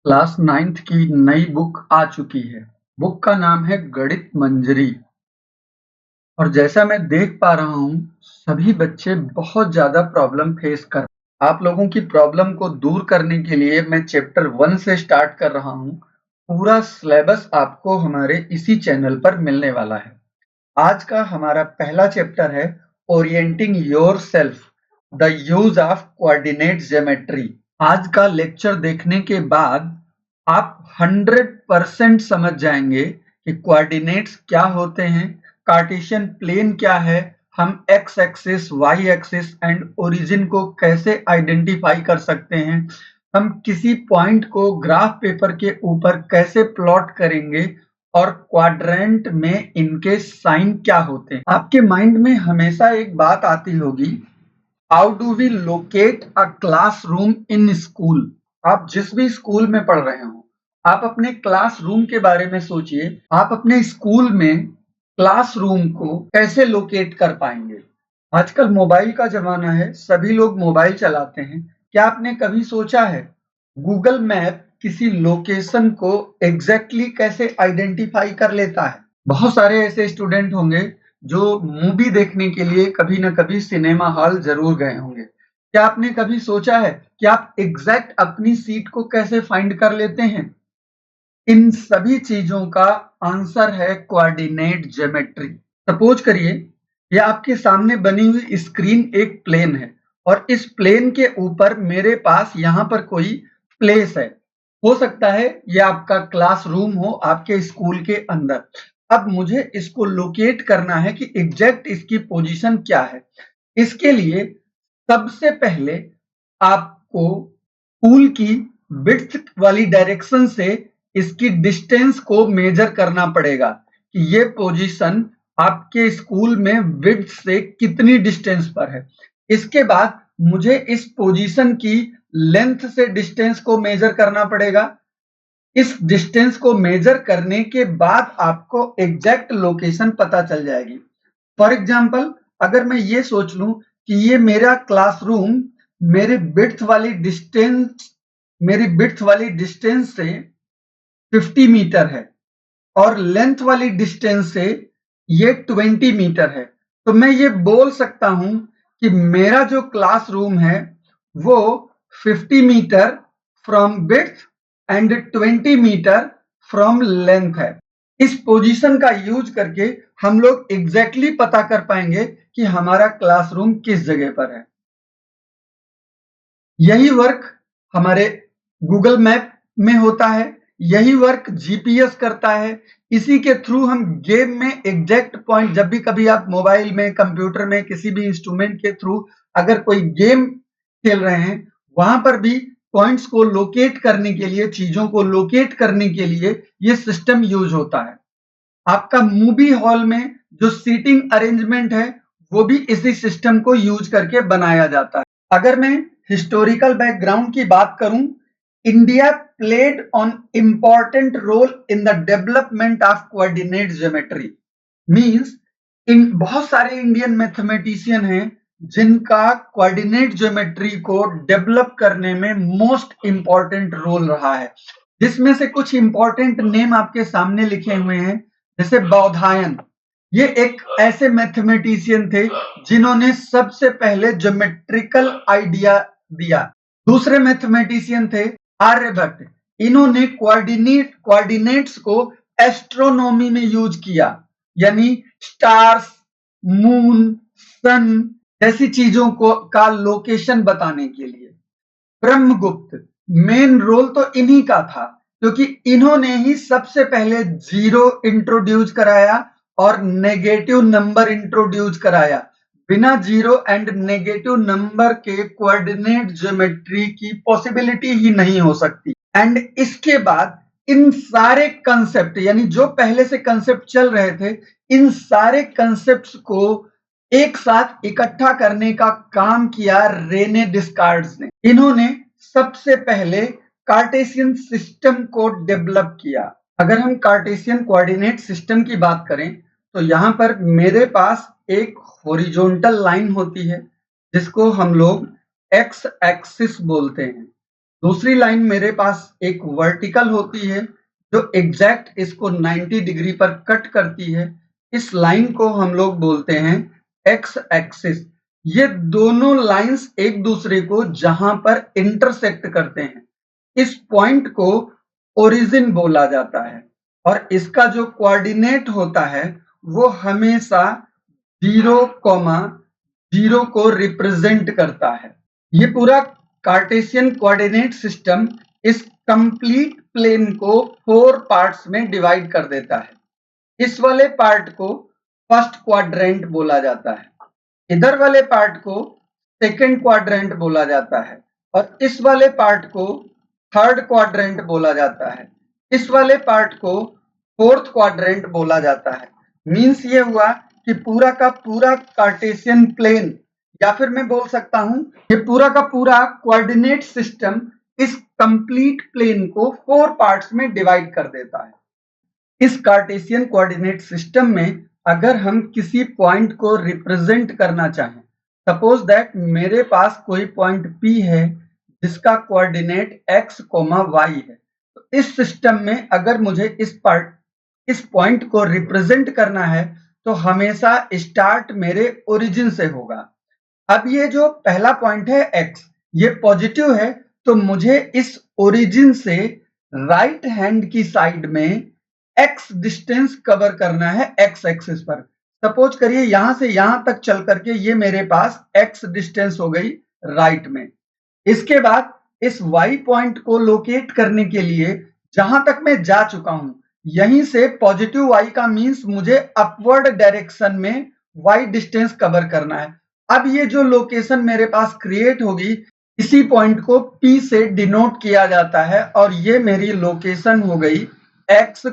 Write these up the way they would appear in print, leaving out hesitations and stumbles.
Class 9th की नई book आ चुकी है। बुक का नाम है गणित मंजरी। और जैसा मैं देख पा रहा हूँ, सभी बच्चे बहुत ज़्यादा प्रॉब्लम फेस कर। आप लोगों की प्रॉब्लम को दूर करने के लिए मैं चैप्टर 1 से स्टार्ट कर रहा हूँ। पूरा सिलेबस आपको हमारे इसी चैनल पर मिलने वाला है। आज का हमारा पहला चैप्टर है orienting yourself, the use of coordinate geometry. आज का लेक्चर देखने के बाद आप 100% समझ जाएंगे कि कोऑर्डिनेट्स क्या होते हैं, कार्टेशियन प्लेन क्या है, हम x axis, y axis and origin को कैसे आइडेंटिफाई कर सकते हैं, हम किसी पॉइंट को ग्राफ पेपर के ऊपर कैसे प्लॉट करेंगे और क्वाड्रेंट में इनके साइन क्या होते हैं। आपके माइंड में हमेशा एक बात आती होगी, how do we locate a classroom in school. आप जिस भी स्कूल में पढ़ रहे हो, आप अपने क्लासरूम के बारे में सोचिए। आप अपने स्कूल में क्लासरूम को कैसे लोकेट कर पाएंगे। आजकल मोबाइल का जमाना है, सभी लोग मोबाइल चलाते हैं। क्या आपने कभी सोचा है गूगल मैप किसी लोकेशन को एग्जैक्टली कैसे आइडेंटिफाई कर लेता है। बहुत सारे ऐसे स्टूडेंट होंगे जो मूवी देखने के लिए कभी ना कभी सिनेमा हॉल जरूर गए होंगे। क्या आपने कभी सोचा है कि आप एग्जैक्ट अपनी सीट को कैसे फाइंड कर लेते हैं। इन सभी चीजों का आंसर है कोऑर्डिनेट ज्योमेट्री। सपोज करिए ये आपके सामने बनी हुई स्क्रीन एक प्लेन है और इस प्लेन के ऊपर मेरे पास यहाँ पर कोई प्लेस है। हो सकता है ये आपका क्लासरूम हो आपके स्कूल के अंदर। अब मुझे इसको लोकेट करना है कि एग्जैक्ट इसकी पोजीशन क्या है। इसके लिए सबसे पहले आपको स्कूल की विड्थ वाली डायरेक्शन से इसकी डिस्टेंस को मेजर करना पड़ेगा कि ये पोजीशन आपके स्कूल में विड्थ से कितनी डिस्टेंस पर है। इसके बाद मुझे इस पोजीशन की लेंथ से डिस्टेंस को मेजर करना पड़ेगा। इस डिस्टेंस को मेजर करने के बाद आपको एग्जैक्ट लोकेशन पता चल जाएगी। फॉर एग्जाम्पल, अगर मैं ये सोच लूं कि ये मेरा क्लासरूम मेरी विड्थ वाली डिस्टेंस से 50 मीटर है और लेंथ वाली डिस्टेंस से ये 20 मीटर है, तो मैं ये बोल सकता हूं कि मेरा जो क्लासरूम है वो 50 metre from width and 20 metre from length है। इस पोजीशन का यूज करके हम लोग एग्जैक्टली पता कर पाएंगे कि हमारा क्लासरूम किस जगह पर है। यही वर्क हमारे गूगल मैप में होता है, यही वर्क जीपीएस करता है। इसी के थ्रू हम गेम में एग्जैक्ट पॉइंट, जब भी कभी आप मोबाइल में, कंप्यूटर में, किसी भी इंस्ट्रूमेंट के थ्रू अगर कोई गेम खेल रहे हैं, वहां पर भी पॉइंट्स को लोकेट करने के लिए, चीजों को लोकेट करने के लिए ये सिस्टम यूज होता है। आपका मूवी हॉल में जो सीटिंग अरेंजमेंट है वो भी इसी सिस्टम को यूज करके बनाया जाता है। अगर मैं हिस्टोरिकल बैकग्राउंड की बात करूं, India played on important role in the development of coordinate geometry. Means इन बहुत सारे इंडियन मैथमेटिशियन हैं जिनका कोऑर्डिनेट ज्योमेट्री को डेवलप करने में मोस्ट इंपॉर्टेंट रोल रहा है। जिसमें से कुछ इंपॉर्टेंट नेम आपके सामने लिखे हुए हैं, जैसे बौधायन। ये एक ऐसे मैथमेटिशियन थे जिन्होंने सबसे पहले ज्योमेट्रिकल आइडिया दिया। दूसरे मैथमेटिशियन थे आर्यभट्ट। इन्होंने कोऑर्डिनेट्स को एस्ट्रोनॉमी में यूज किया, यानी स्टार्स, मून, सन जैसी चीजों को का लोकेशन बताने के लिए। ब्रह्मगुप्त, मेन रोल तो इन्हीं का था क्योंकि इन्होंने ही सबसे पहले जीरो इंट्रोड्यूस कराया और नेगेटिव नंबर इंट्रोड्यूस कराया। बिना जीरो एंड नेगेटिव नंबर के कोऑर्डिनेट ज्योमेट्री की पॉसिबिलिटी ही नहीं हो सकती। एंड इसके बाद इन सारे कंसेप्ट, यानी जो पहले से कंसेप्ट चल रहे थे, इन सारे कंसेप्ट्स को एक साथ इकट्ठा करने का काम किया रेने डिस्कार्ड्स ने। इन्होंने सबसे पहले कार्टेशियन सिस्टम को डेवलप किया। अगर हम कार्टेशियन कोऑर्डिनेट सिस्टम की बात करें तो यहां पर मेरे पास एक हॉरिजॉन्टल लाइन होती है जिसको हम लोग एक्स एक्सिस बोलते हैं। दूसरी लाइन मेरे पास एक वर्टिकल होती है जो एग्जैक्ट इसको 90 डिग्री पर कट करती है। इस लाइन को हम लोग बोलते हैं एक्स एक्सिस। ये दोनों लाइंस एक दूसरे को जहां पर इंटरसेक्ट करते हैं, इस पॉइंट को ओरिजिन बोला जाता है और इसका जो कोऑर्डिनेट होता है वो हमेशा 0,0 को रिप्रेजेंट करता है। ये पूरा कार्टेशियन कोऑर्डिनेट सिस्टम इस कंप्लीट प्लेन को 4 पार्ट्स में डिवाइड कर देता है। इस वाले पार्ट को फर्स्ट क्वाड्रेंट बोला जाता है, इधर वाले पार्ट को सेकंड क्वाड्रेंट बोला जाता है और इस वाले पार्ट को थर्ड क्वाड्रेंट बोला जाता है। इस वाले पार्ट को फोर्थ क्वाड्रेंट बोला जाता है। मींस ये हुआ कि पूरा का पूरा कार्टेशियन प्लेन, या फिर मैं बोल सकता हूं ये पूरा का पूरा कोऑर्डिनेट सिस्टम इस कंप्लीट प्लेन को 4 पार्ट्स में डिवाइड कर देता है। इस कार्टेशियन कोऑर्डिनेट सिस्टम में अगर हम किसी पॉइंट को रिप्रेजेंट करना चाहें, सपोज दैट मेरे पास कोई पॉइंट P है जिसका कोऑर्डिनेट x, y है, तो इस सिस्टम में अगर मुझे इस पॉइंट को रिप्रेजेंट करना है तो हमेशा स्टार्ट मेरे ओरिजिन से होगा। अब ये जो पहला पॉइंट है x, ये पॉजिटिव है, तो मुझे इस ओरिजिन से राइट हैंड की साइड में x डिस्टेंस कवर करना है x एक्सिस पर। सपोज करिए यहां से यहां तक चल करके ये मेरे पास x डिस्टेंस हो गई राइट में। इसके बाद इस y पॉइंट को लोकेट करने के लिए जहां तक मैं जा चुका हूं, यहीं से पॉजिटिव y का मींस मुझे अपवर्ड डायरेक्शन में y डिस्टेंस कवर करना है। अब ये जो लोकेशन मेरे पास क्रिएट होगी, इसी पॉइंट को P से डिनोट किया जाता है और ये मेरी लोकेशन हो गई x,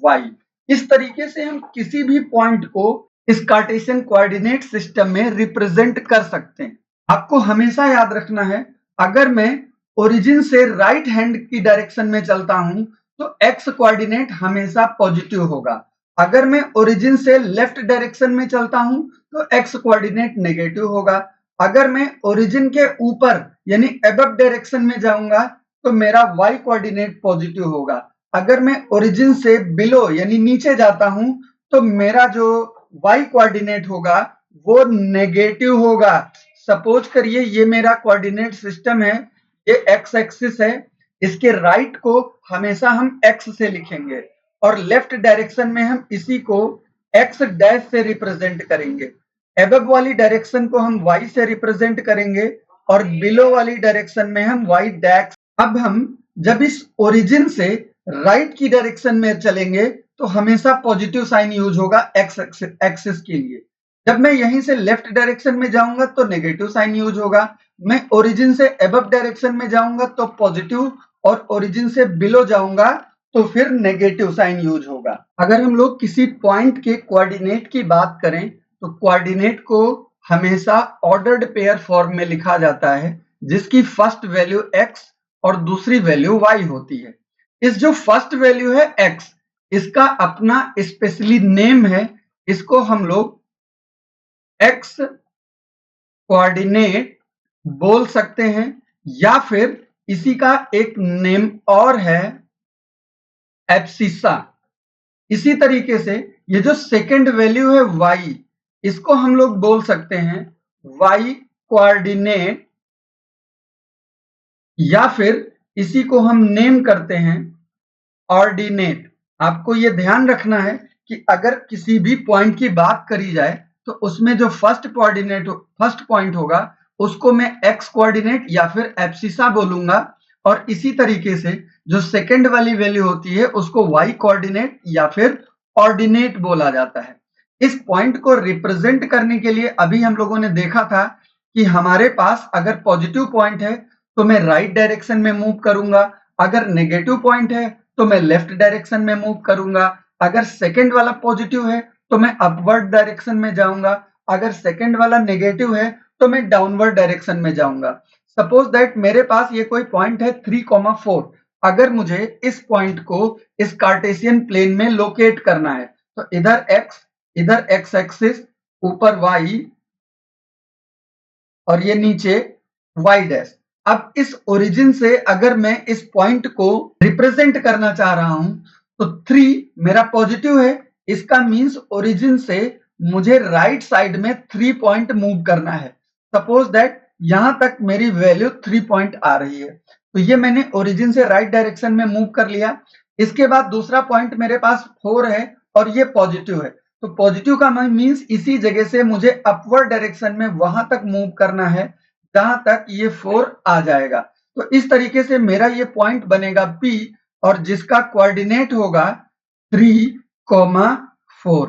y। इस तरीके से हम किसी भी पॉइंट को इस कार्टेशियन कोऑर्डिनेट सिस्टम में रिप्रेजेंट कर सकते हैं। आपको हमेशा याद रखना है, अगर मैं ओरिजिन से राइट हैंड की डायरेक्शन में चलता हूं तो x कोऑर्डिनेट हमेशा पॉजिटिव होगा। अगर मैं ओरिजिन से लेफ्ट डायरेक्शन में चलता हूं तो x कोऑर्डिनेट नेगेटिव होगा। अगर मैं ओरिजिन के ऊपर यानी अबव डायरेक्शन में जाऊंगा तो मेरा y कोऑर्डिनेट पॉजिटिव होगा। अगर मैं ओरिजिन से बिलो यानी नीचे जाता हूं तो मेरा जो y कोऑर्डिनेट होगा वो नेगेटिव होगा। सपोज करिए ये मेरा कोऑर्डिनेट सिस्टम है, ये x एक्सिस है, इसके राइट को हमेशा हम x से लिखेंगे और लेफ्ट डायरेक्शन में हम इसी को x डैश से रिप्रेजेंट करेंगे। अबव वाली डायरेक्शन को हम y से रिप्रेजेंट करेंगे और बिलो वाली डायरेक्शन में हम y डैश। अब हम जब इस ओरिजिन से राइट की डायरेक्शन में चलेंगे तो हमेशा पॉजिटिव साइन यूज होगा x एक्सिस के लिए। जब मैं यहीं से लेफ्ट डायरेक्शन में जाऊंगा तो नेगेटिव साइन यूज होगा। मैं ओरिजिन से अबव डायरेक्शन में जाऊंगा तो पॉजिटिव और ओरिजिन से बिलो जाऊंगा तो फिर नेगेटिव साइन यूज होगा। अगर हम लोग किसी पॉइंट के कोऑर्डिनेट की बात करें तो कोऑर्डिनेट को हमेशा ऑर्डर्ड पेयर फॉर्म में लिखा जाता है, जिसकी फर्स्ट वैल्यू x और दूसरी वैल्यू y होती है। इस जो फर्स्ट वैल्यू है x, इसका अपना स्पेशली नेम है, इसको हम लोग x कोऑर्डिनेट बोल सकते हैं या फिर इसी का एक नेम और है एब्सिसा। इसी तरीके से ये जो सेकंड वैल्यू है y, इसको हम लोग बोल सकते हैं y कोऑर्डिनेट या फिर इसी को हम नेम करते हैं ऑर्डिनेट। आपको ये ध्यान रखना है कि अगर किसी भी पॉइंट की बात करी जाए तो उसमें जो फर्स्ट पॉइंट होगा उसको मैं x कोऑर्डिनेट या फिर एब्सिसा बोलूंगा और इसी तरीके से जो सेकंड वाली वैल्यू होती है उसको y कोऑर्डिनेट या फिर ऑर्डिनेट बोला जाता है। इस पॉइंट को रिप्रेजेंट करने के लिए अभी हम लोगों ने देखा था कि हमारे पास अगर पॉजिटिव पॉइंट है तो मैं राइट डायरेक्शन में मूव करूंगा, अगर नेगेटिव पॉइंट है तो मैं लेफ्ट डायरेक्शन में मूव करूंगा, अगर सेकंड वाला पॉजिटिव है तो मैं अपवर्ड डायरेक्शन में जाऊंगा, अगर सेकंड वाला नेगेटिव है तो मैं डाउनवर्ड डायरेक्शन में जाऊंगा। सपोज दैट मेरे पास ये कोई पॉइंट है 3,4। अगर मुझे इस पॉइंट को इस कार्टेशियन प्लेन में लोकेट करना है तो इधर x एक्सिस, ऊपर y और ये नीचे y डैश। अब इस ओरिजिन से अगर मैं इस पॉइंट को रिप्रेजेंट करना चाह रहा हूं तो 3 मेरा पॉजिटिव है, इसका मीन्स ओरिजिन से मुझे राइट साइड में 3 पॉइंट मूव करना है। सपोज दैट यहां तक मेरी वैल्यू 3 पॉइंट आ रही है, तो ये मैंने ओरिजिन से राइट डायरेक्शन में मूव कर लिया। इसके बाद दूसरा पॉइंट मेरे पास 4 है और ये पॉजिटिव है, तो पॉजिटिव का मीन्स इसी जगह से मुझे अपवर्ड डायरेक्शन में वहां तक मूव करना है जहां तक ये 4 आ जाएगा। तो इस तरीके से मेरा ये पॉइंट बनेगा P और जिसका कोऑर्डिनेट होगा 3,4।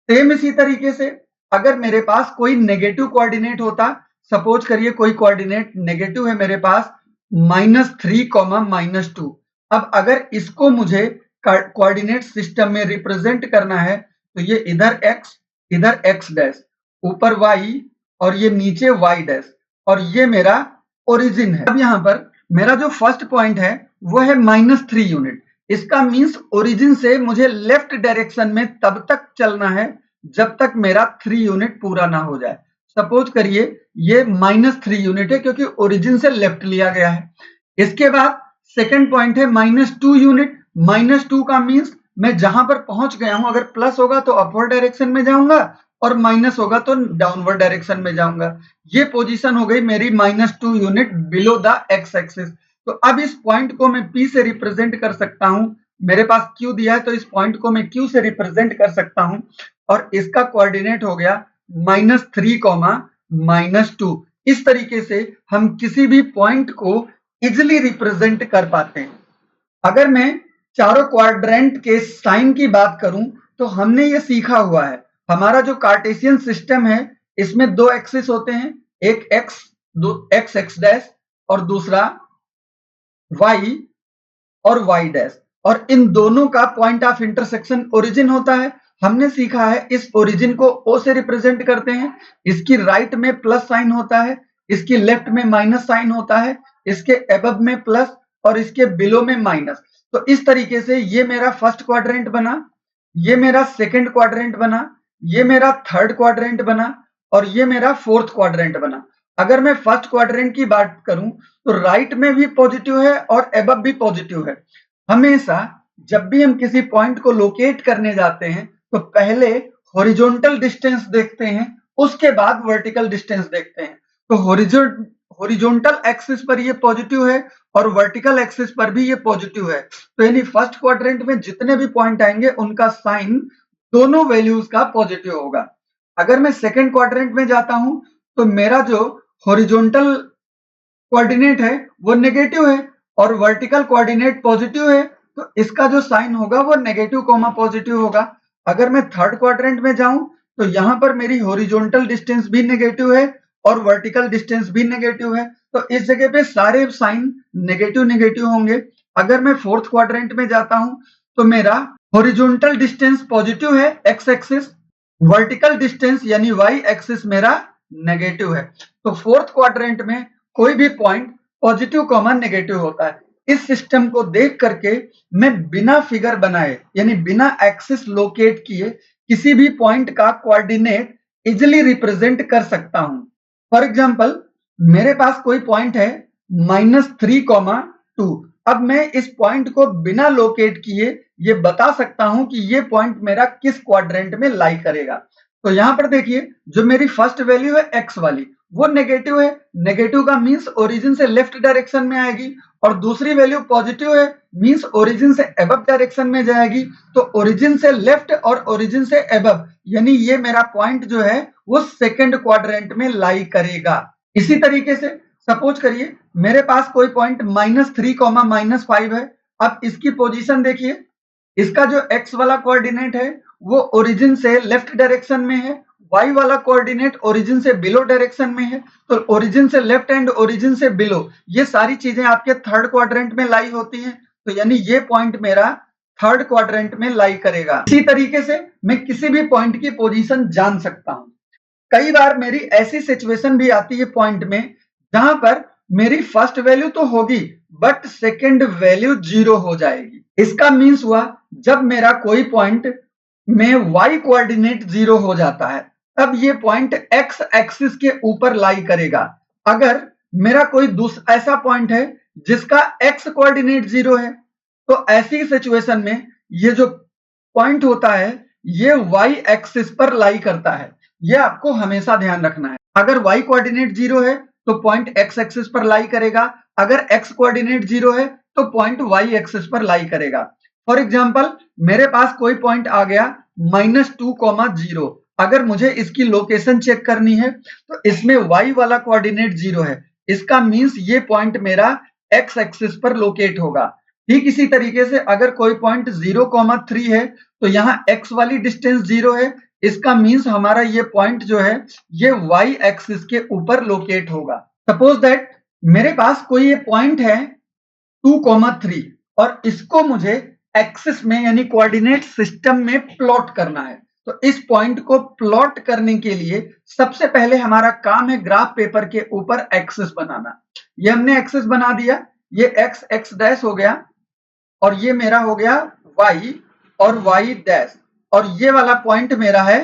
सेम इसी तरीके से अगर मेरे पास कोई नेगेटिव कोऑर्डिनेट होता, सपोज करिए कोई कोऑर्डिनेट नेगेटिव है मेरे पास -3, -2। अब अगर इसको मुझे कोऑर्डिनेट सिस्टम में रिप्रेजेंट करना है तो ये इधर x डैश, ऊपर y और ये नीचे y डैश, और ये मेरा ओरिजिन है। अब यहाँ पर मेरा जो फर्स्ट पॉइंट है वो है -3 यूनिट। इसका मीन्स ओरिजिन से मुझे लेफ्ट डायरेक्शन में तब तक चलना है जब तक मेरा 3 यूनिट पूरा ना हो जाए। सपोज करिए ये -3 यूनिट है क्योंकि ओरिजिन से लेफ्ट लिया गया है। इसके बाद सेकेंड पॉइंट है -2 यूनिट। -2 का मीन्स मैं जहां पर पहुंच गया हूं, अगर प्लस होगा तो अपवर्ड डायरेक्शन में जाऊंगा और माइनस होगा तो डाउनवर्ड डायरेक्शन में जाऊंगा। ये पोजीशन हो गई मेरी -2 unit below the x axis. तो अब इस पॉइंट को मैं P से रिप्रेजेंट कर सकता हूं। मेरे पास Q दिया है तो इस पॉइंट को मैं Q से रिप्रेजेंट कर सकता हूं और इसका कोऑर्डिनेट हो गया -3, -2। इस तरीके से हम किसी भी पॉइंट को इजिली रिप्रेजेंट कर पाते हैं। अगर मैं चारों क्वाड्रेंट के साइन की बात करूं तो हमने ये सीखा हुआ है, हमारा जो कार्टेशियन सिस्टम है इसमें 2 एक्सिस होते हैं, एक एक्स डैश और दूसरा y और y डैश, और इन दोनों का पॉइंट ऑफ इंटरसेक्शन ओरिजिन होता है। हमने सीखा है इस ओरिजिन को O से रिप्रेजेंट करते हैं, इसकी राइट में प्लस साइन होता है, इसकी लेफ्ट में माइनस साइन होता है, इसके अबव में प्लस और इसके बिलो में माइनस। तो इस तरीके से ये मेरा फर्स्ट क्वाड्रेंट बना, ये मेरा सेकंड क्वाड्रेंट बना, ये मेरा थर्ड क्वाड्रेंट बना और ये मेरा फोर्थ क्वाड्रेंट बना। अगर मैं फर्स्ट क्वाड्रेंट की बात करूं तो राइट में भी पॉजिटिव है और अबव भी पॉजिटिव है। हमेशा जब भी हम किसी पॉइंट को लोकेट करने जाते हैं तो पहले हॉरिजॉन्टल डिस्टेंस देखते हैं, उसके बाद वर्टिकल डिस्टेंस देखते हैं। तो हॉरिजॉन्टल एक्सिस पर ये पॉजिटिव है और वर्टिकल एक्सिस पर भी ये पॉजिटिव है, तो यानी फर्स्ट क्वाड्रेंट में जितने भी पॉइंट आएंगे उनका साइन दोनों वैल्यूज का पॉजिटिव होगा। अगर मैं सेकंड क्वाड्रेंट में जाता हूं तो मेरा जो हॉरिजॉन्टल कोऑर्डिनेट है वो नेगेटिव है और वर्टिकल कोऑर्डिनेट पॉजिटिव है, तो इसका जो साइन होगा वो नेगेटिव कॉमा पॉजिटिव होगा। अगर मैं थर्ड क्वाड्रेंट में जाऊं तो यहां पर मेरी हॉरिजॉन्टल डिस्टेंस भी नेगेटिव है और वर्टिकल डिस्टेंस भी नेगेटिव है, तो इस जगह पे सारे साइन नेगेटिव नेगेटिव होंगे। अगर मैं फोर्थ क्वाड्रेंट में जाता हूं तो मेरा हॉरिजॉन्टल डिस्टेंस पॉजिटिव है एक्स एक्सिस, वर्टिकल डिस्टेंस यानी वाई एक्सिस मेरा नेगेटिव है। तो फोर्थ क्वाड्रेंट में कोई भी पॉइंट पॉजिटिव कॉमा नेगेटिव होता है। इस सिस्टम को देख करके मैं बिना फिगर बनाए यानी बिना एक्सिस लोकेट किए किसी भी पॉइंट का कोऑर्डिनेट इजिली रिप्रेजेंट कर सकता हूं। फॉर एग्जांपल मेरे पास कोई पॉइंट है -3, 2। अब मैं इस पॉइंट को बिना लोकेट किए ये बता सकता हूं कि ये पॉइंट मेरा किस क्वाड्रेंट में लाई करेगा। तो यहां पर देखिए जो मेरी फर्स्ट वैल्यू है एक्स वाली वो नेगेटिव है, नेगेटिव का मींस ओरिजिन से लेफ्ट डायरेक्शन में आएगी, और दूसरी वैल्यू पॉजिटिव है मींस ओरिजिन से अबव डायरेक्शन में जाएगी। तो ओरिजिन से लेफ्ट और ओरिजिन से अबव यानी ये मेरा पॉइंट जो है वो सेकंड क्वाड्रेंट में लाई करेगा। इसी तरीके से सपोज करिए मेरे पास कोई पॉइंट -3, -5 है। अब इसकी पोजीशन देखिए, इसका जो x वाला कोऑर्डिनेट है वो ओरिजिन से लेफ्ट डायरेक्शन में है, y वाला कोऑर्डिनेट ओरिजिन से बिलो डायरेक्शन में है। तो ओरिजिन से लेफ्ट एंड ओरिजिन से बिलो ये सारी चीजें आपके थर्ड क्वाड्रेंट में लाई होती हैं, तो यानी ये पॉइंट मेरा थर्ड क्वाड्रेंट में लाई करेगा। इसी तरीके से मैं किसी भी पॉइंट की पोजीशन जान सकता हूं। कई बार मेरी ऐसी सिचुएशन भी आती है पॉइंट में जहां पर मेरी फर्स्ट वैल्यू तो होगी बट सेकंड वैल्यू 0 हो जाएगी। इसका मीन्स हुआ जब मेरा कोई पॉइंट में y कोऑर्डिनेट 0 हो जाता है तब ये पॉइंट x एक्सिस के ऊपर लाई करेगा। अगर मेरा कोई ऐसा पॉइंट है जिसका x कोऑर्डिनेट 0 है, तो ऐसी सिचुएशन में ये जो पॉइंट होता है ये y एक्सिस पर लाई करता है। ये आपको हमेशा ध्यान रखना है। अगर y कोऑर्डिनेट 0 है तो पॉइंट x एक्सिस पर लाई करेगा, अगर x कोऑर्डिनेट 0 है तो पॉइंट y एक्सिस पर लाई करेगा। फॉर एग्जांपल मेरे पास कोई पॉइंट आ गया -2,0। अगर मुझे इसकी लोकेशन चेक करनी है तो इसमें y वाला कोऑर्डिनेट 0 है, इसका मींस ये पॉइंट मेरा x एक्सिस पर लोकेट होगा। ठीक इसी तरीके से अगर कोई पॉइंट 0,3 है तो यहाँ x वाली डिस्टेंस 0 है, इसका मींस हमारा ये पॉइंट जो है ये y एक्सिस के ऊपर लोकेट होगा। सपोज दैट मेरे पास कोई ये पॉइंट है 2,3 और इसको मुझे एक्सिस में यानी कोऑर्डिनेट सिस्टम में प्लॉट करना है। तो इस पॉइंट को प्लॉट करने के लिए सबसे पहले हमारा काम है ग्राफ पेपर के ऊपर एक्सिस बनाना। ये हमने एक्सिस बना दिया, ये x डैश हो गया और ये मेरा हो गया y और y डैश, और ये वाला पॉइंट मेरा है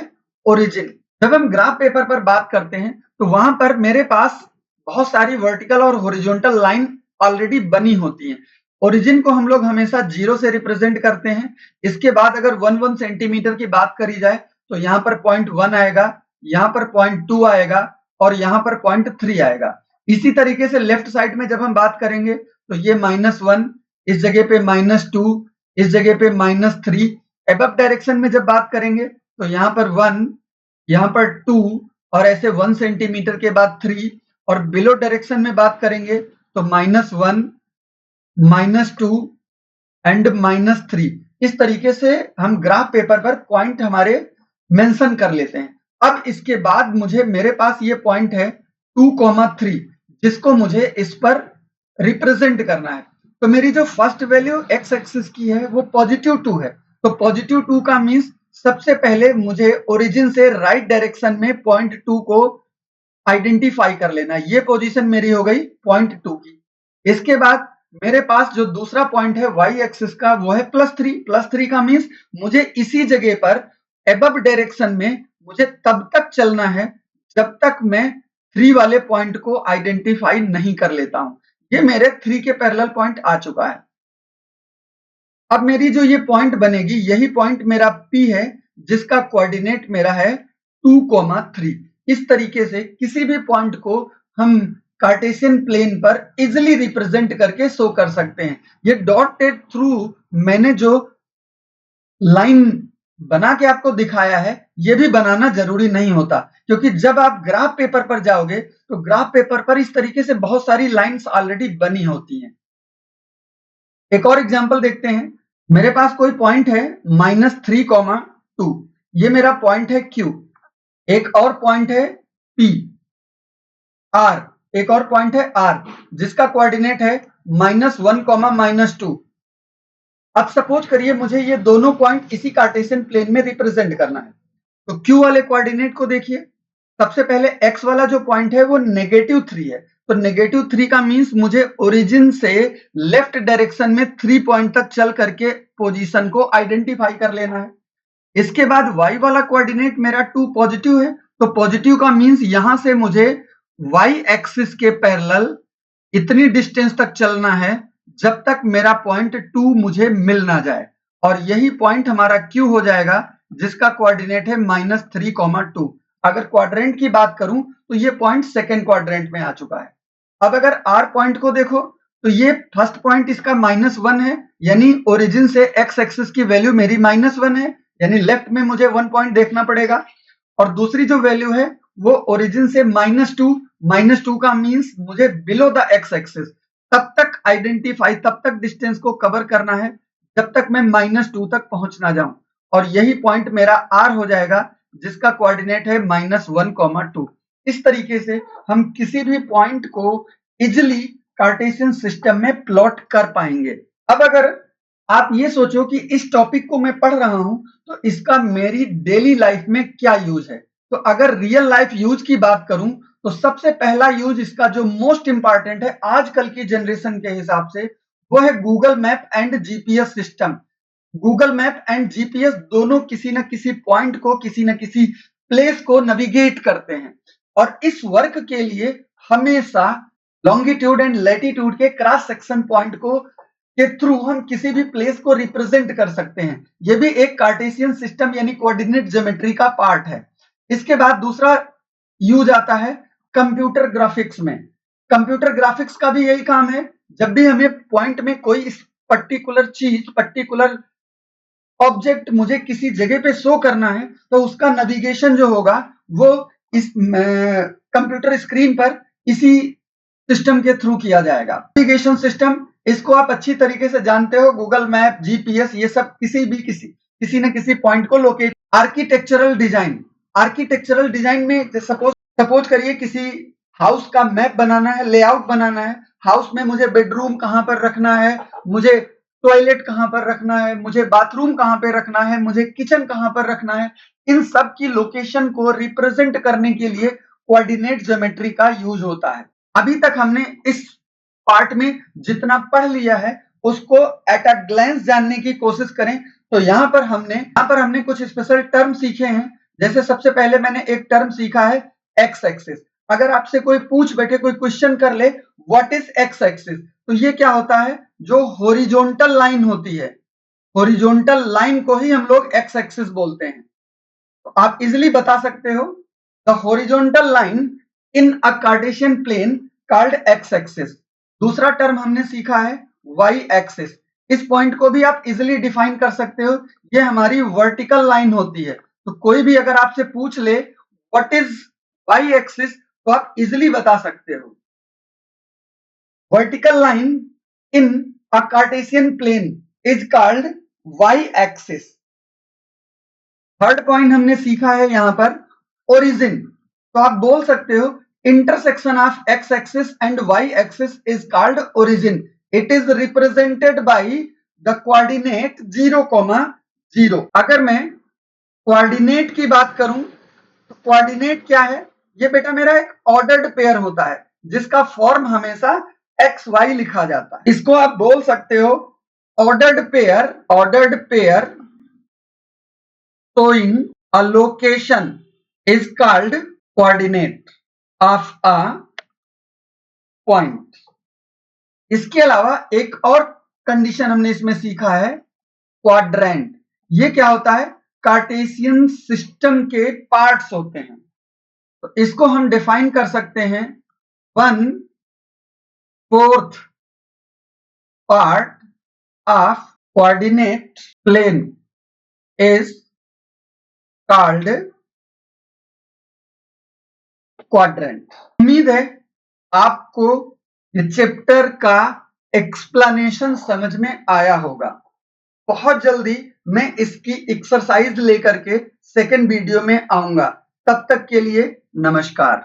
ओरिजिन। जब हम ग्राफ पेपर पर बात करते हैं तो वहां पर मेरे पास बहुत सारी वर्टिकल और हॉरिजॉन्टल लाइन ऑलरेडी बनी होती हैं। ओरिजिन को हम लोग हमेशा 0 से रिप्रेजेंट करते हैं। इसके बाद अगर 1 सेंटीमीटर की बात करी जाए तो यहाँ पर पॉइंट 1 आएगा, यहाँ पर पॉइंट 2 आएगा और यहाँ पर पॉइंट 3 आएगा। इसी तरीके से लेफ्ट साइड में जब हम बात करेंगे तो ये -1, इस जगह पे -2, इस जगह पे -3। एबव डायरेक्शन में जब बात करेंगे तो यहाँ पर 1, यहाँ पर 2 और ऐसे 1 सेंटीमीटर के बाद 3, और बिलो डायरेक्शन में बात करेंगे तो -1, -2 एंड -3। इस तरीके से हम ग्राफ पेपर पर पॉइंट हमारे मेंशन कर लेते हैं। अब इसके बाद मेरे पास ये पॉइंट है 2,3 जिसको मुझे इस पर रिप्रेजेंट करना है। तो मेरी जो फर्स्ट वैल्यू x एक्सिस की है वो +2 है। तो +2 का मीन्स सबसे पहले मुझे ओरिजिन से राइट डायरेक्शन में पॉइंट 2 को आइडेंटिफाई कर लेना। ये पोजीशन मेरी हो गई पॉइंट 2 की। इसके बाद मेरे पास जो दूसरा पॉइंट है y एक्सिस का वो है +3 का मीन्स मुझे इसी जगह पर एबव डायरेक्शन में मुझे तब तक चलना है जब तक मैं 3 वाले पॉइंट को आइडेंटिफाई नहीं कर लेता हूं। ये मेरे 3 के पैरेलल पॉइंट आ चुका है। अब मेरी जो ये पॉइंट बनेगी यही पॉइंट मेरा P है जिसका कोऑर्डिनेट मेरा है 2,3। इस तरीके से किसी भी पॉइंट को हम कार्टेशियन प्लेन पर इजिली रिप्रेजेंट करके शो कर सकते हैं। ये डॉटेड थ्रू मैंने जो लाइन बना के आपको दिखाया है ये भी बनाना जरूरी नहीं होता, क्योंकि जब आप ग्राफ पेपर पर जाओगे तो ग्राफ पेपर पर इस तरीके से बहुत सारी लाइंस ऑलरेडी बनी होती हैं। एक और एग्जांपल देखते हैं। मेरे पास कोई पॉइंट है -3,2, ये मेरा पॉइंट है Q। एक और पॉइंट है P, R, एक और पॉइंट है R जिसका कोऑर्डिनेट है -1, -2। अब सपोज करिए मुझे ये दोनों पॉइंट इसी कार्टेशियन प्लेन में रिप्रेजेंट करना है। तो Q वाले कोऑर्डिनेट को देखिए, सबसे पहले x वाला जो पॉइंट है वो -3 है। तो -3 का मींस मुझे ओरिजिन से लेफ्ट डायरेक्शन में 3 पॉइंट तक चल करके पोजीशन को आइडेंटिफाई कर लेना है। इसके बाद y वाला कोऑर्डिनेट मेरा 2 पॉजिटिव है। तो पॉजिटिव का मींस यहां से मुझे y एक्सिस के पैरेलल इतनी डिस्टेंस तक चलना है जब तक मेरा पॉइंट 2 मुझे मिल ना जाए, और यही पॉइंट हमारा Q हो जाएगा जिसका कोऑर्डिनेट है -3,2। अगर क्वाड्रेंट की बात करूं तो ये पॉइंट सेकंड क्वाड्रेंट में आ चुका है। अब अगर R पॉइंट को देखो तो ये फर्स्ट पॉइंट इसका -1 है, यानी ओरिजिन से x एक्सिस की वैल्यू मेरी -1 है, यानी लेफ्ट में मुझे 1 पॉइंट देखना पड़ेगा। और दूसरी जो वैल्यू है वो ओरिजिन से -2 का मींस मुझे बिलो द x एक्सिस तब तक आइडेंटिफाई, तब तक डिस्टेंस को कवर करना है जब तक मैं -2 तक पहुंच ना जाऊं, और यही पॉइंट मेरा R हो जाएगा जिसका कोऑर्डिनेट है -1, 2। इस तरीके से हम किसी भी पॉइंट को इजिली कार्टेशियन सिस्टम में प्लॉट कर पाएंगे। अब अगर आप ये सोचो कि इस टॉपिक को मैं पढ़ रहा हूं तो इसका मेरी डेली लाइफ में क्या यूज है, तो अगर रियल लाइफ यूज की बात करूं तो सबसे पहला यूज इसका जो मोस्ट इंपॉर्टेंट है आजकल की जनरेशन के हिसाब से वो है Google map and GPS system. Google map and GPS दोनों किसी न किसी पॉइंट को, किसी न किसी प्लेस को नेविगेट करते हैं, और इस वर्क के लिए हमेशा लॉन्गिट्यूड एंड लैटिट्यूड के क्रॉस सेक्शन पॉइंट को के थ्रू हम किसी भी प्लेस को रिप्रेजेंट कर सकते हैं। ये भी एक कार्टेशियन सिस्टम यानी कोऑर्डिनेट ज्योमेट्री का पार्ट है। इसके बाद दूसरा यूज आता है कंप्यूटर ग्राफिक्स में। कंप्यूटर ग्राफिक्स का भी यही काम है, जब भी हमें पॉइंट में कोई पर्टिकुलर चीज, पर्टिकुलर ऑब्जेक्ट मुझे किसी जगह पे शो करना है तो उसका नेविगेशन जो होगा वो इस कंप्यूटर स्क्रीन पर इसी सिस्टम के थ्रू किया जाएगा। नेविगेशन सिस्टम, इसको आप अच्छी तरीके से जानते हो, गूगल मैप, जीपीएस, ये सब किसी न किसी पॉइंट को locate. Architectural design, architectural design में सपोज करिए किसी हाउस का मैप बनाना है, लेआउट बनाना है। हाउस में मुझे बेडरूम कहां पर रखना है, मुझे टॉयलेट कहां पर रखना है, मुझे बाथरूम कहां पे रखना है, मुझे किचन कहां पर रखना है, इन सब की लोकेशन को रिप्रेजेंट करने के लिए कोऑर्डिनेट ज्योमेट्री का यूज होता है। अभी तक हमने इस पार्ट में जितना पढ़ लिया है उसको एट अ ग्लैंस जानने की कोशिश करें तो यहाँ पर हमने कुछ स्पेशल टर्म सीखे हैं। जैसे सबसे पहले मैंने एक टर्म सीखा है एक्स एक्सिस। अगर आपसे कोई पूछ बैठे, कोई क्वेश्चन कर ले व्हाट इज एक्स एक्सिस, तो ये क्या होता है, जो हॉरिजॉन्टल लाइन होती है, हॉरिजॉन्टल लाइन को ही हम लोग एक्स एक्सिस बोलते हैं। तो आप इजिली बता सकते हो the horizontal line in a cartesian plane called x axis. दूसरा टर्म हमने सीखा है वाई एक्सिस। इस पॉइंट को भी आप इजिली डिफाइन कर सकते हो, ये हमारी वर्टिकल लाइन होती है। तो कोई भी अगर आपसे पूछ ले व्हाट इज वाई एक्सिस तो आप इजिली बता सकते हो। Vertical line in a cartesian plane is called y axis. Third point हमने सीखा है यहां पर ओरिजिन। तो आप बोल सकते हो intersection of x axis and y axis is called origin. It is represented by the coordinate 0, 0. अगर मैं कोऑर्डिनेट की बात करूं तो कोऑर्डिनेट क्या है, ये बेटा मेरा एक ऑर्डर्ड पेयर होता है जिसका फॉर्म हमेशा एक्स वाई लिखा जाता है। इसको आप बोल सकते हो ordered pair showing a location is called coordinate of a point. इसके अलावा एक और कंडीशन हमने इसमें सीखा है क्वाड्रेंट। ये क्या होता है, कार्टेशियन सिस्टम के पार्ट्स होते हैं। तो इसको हम डिफाइन कर सकते हैं 1/4 part of coordinate plane is called quadrant. उम्मीद है आपको ये चैप्टर का एक्सप्लेनेशन समझ में आया होगा। बहुत जल्दी मैं इसकी एक्सरसाइज लेकर के सेकंड वीडियो में आऊंगा। तब तक के लिए नमस्कार।